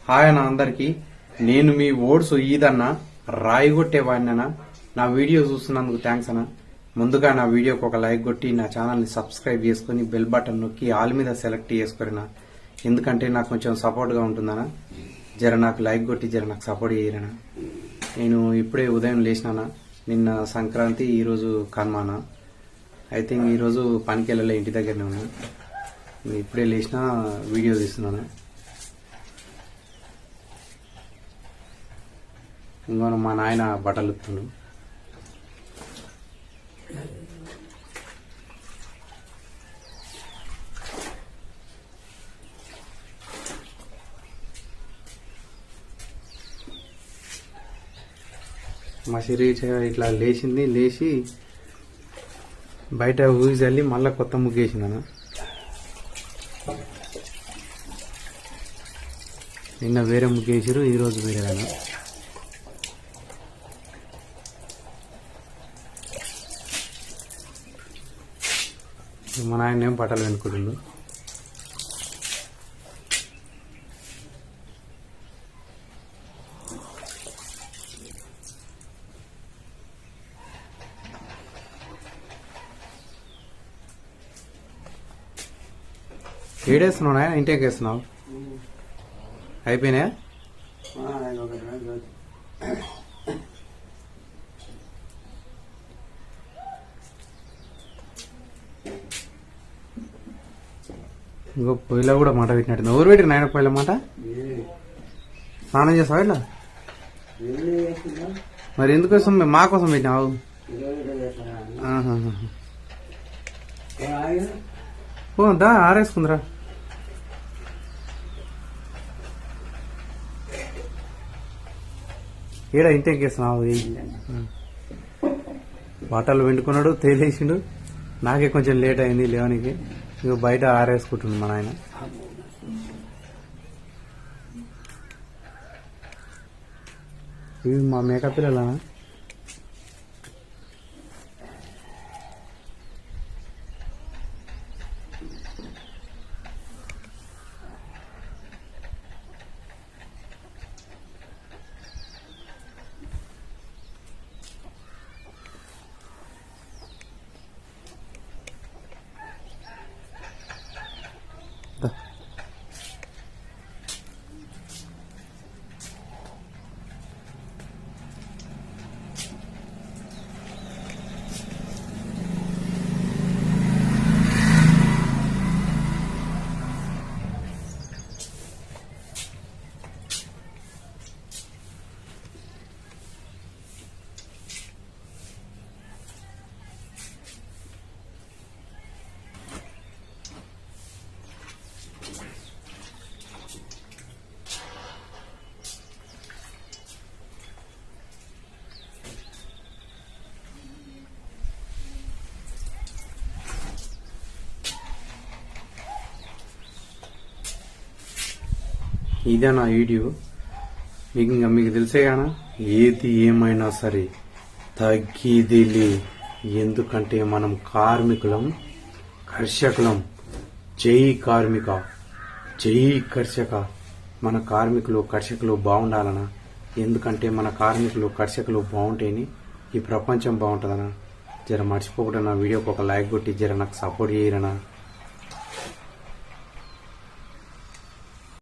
Hi అన్న అందరికి. నేను మీ ఓడ్స్ ఈదన్న రాయిగొట్టేవాడినన్నా. నా వీడియో చూస్తున్నందుకు థ్యాంక్స్ అన్న. ముందుగా నా వీడియోకి ఒక లైక్ కొట్టి నా ఛానల్ని సబ్స్క్రైబ్ చేసుకుని బెల్ బటన్ నొక్కి ఆల్ మీద సెలెక్ట్ చేసుకురినా, ఎందుకంటే నాకు కొంచెం సపోర్ట్గా ఉంటుందన్నా. జర నాకు లైక్ కొట్టి జర నాకు సపోర్ట్ చేయరనా. నేను ఇప్పుడే ఉదయం లేచినానా. నిన్న సంక్రాంతి, ఈరోజు కనుమానా. ఐ థింక్ ఈరోజు పనికి వెళ్ళలే, ఇంటి దగ్గరనే ఉన్నా. ఇప్పుడే లేచిన వీడియో తీస్తున్నాను. ఇంకో మా నాయన బట్టలు ఉత్తుండు. మా సిరి ఇట్లా లేచింది, లేచి బయట ఊగి చల్లి మళ్ళీ కొత్త ముగ్గేసిందన్న. నిన్న వేరే ముగ్గేసారు, ఈరోజు వేరేదన్న. మా నాయన ఏం బట్టలు వెనుకుంటుండు. ఏడేస్తున్నావు నాయన, ఇంటికి వేస్తున్నావు? అయిపోయినాయా? ఇంకో పొయ్యిలో కూడా మాట పెట్టినట్టు. ఎవరు పెట్టిన నాయన పొయ్యిలో మాట? స్నానం చేస్తావా ఇట్లా? మరి ఎందుకోసం? మా కోసం పెట్టినావు? ఓ దా ఆరేసుకుందిరా. ఏడా ఇంటికి వేస్తున్నావు? బట్టలు వెండుకున్నాడు, తేలేసిండు. నాకే కొంచెం లేట్ అయింది లేవనికి. ఇక బయట ఆరేసుకుంటుంది మా నాయన. ఇవి మా మేకప్ పిల్లలా? ఇదే నా వీడియో. మీకు తెలిసేగానా, ఏది ఏమైనా సరే తగ్గేదిలే. ఎందుకంటే మనం కార్మికులం, కర్షకులం. జై కార్మిక, జై కర్షక. మన కార్మికులు, కర్షకులు బాగుండాలనా. ఎందుకంటే మన కార్మికులు, కర్షకులు బాగుంటేనే ఈ ప్రపంచం బాగుంటుందనా. జర మర్చిపోకుండా నా వీడియోకి ఒక లైక్ కొట్టి జర నాకు సపోర్ట్ చేయరనా.